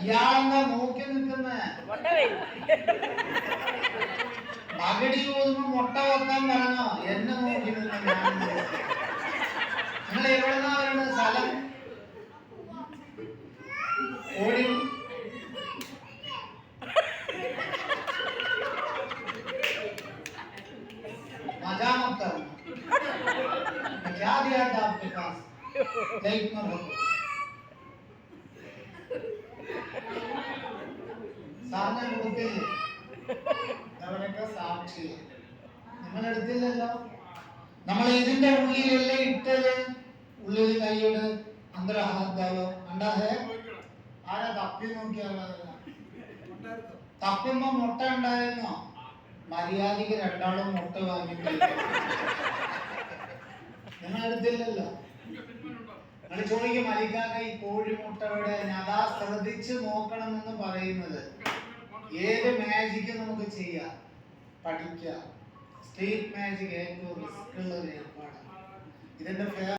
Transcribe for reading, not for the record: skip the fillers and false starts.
ഇയാളെന്താ നോക്കി നിൽക്കുന്ന? പകടി ഊതുമ്പോ മുട്ട വെക്കാൻ പറഞ്ഞോ? എന്നെ നോക്കി നിൽക്കുന്ന നിങ്ങൾ എവിടെന്നാ വരുന്നത്? സ്ഥലം ഓടി मजा मत करना। क्या दिया था आपके पास? लाइट में रखो। സാറിനെ കൊടുത്തില്ലേ? അവരൊക്കെ സാക്ഷി. നിങ്ങൾ എടുത്തില്ലല്ലോ. നമ്മൾ ഇതിന്റെ ഉള്ളിലല്ലേ ഇട്ടത്? ഉള്ളിൽ കൈയ്യോട് അന്തര ഹാത്താവോ അണ്ടാ ഹേ? ആരാ തപ്പി നോക്കിയാൽ തപ്പുമ്പോ മുട്ട ഉണ്ടായിരുന്നോ? മര്യാദക്ക് രണ്ടാളും മുട്ട വാങ്ങിയിട്ട് നിങ്ങൾ എടുത്തില്ലല്ലോ. നിങ്ങൾ ചോദിക്കും അലിക്കാക്ക ഈ കോഴിമുട്ടയുടെ അതാ ശ്രദ്ധിച്ച് നോക്കണമെന്ന് പറയുന്നത്. ഏത് മാജിക്കും നമുക്ക് ചെയ്യാം, പഠിക്കാം. സ്ട്രീറ്റ് മാജിക് ഏറ്റവും റിസ്ക് ഉള്ള ഒരു ഏർപ്പാടാണ്. ഇതിന്റെ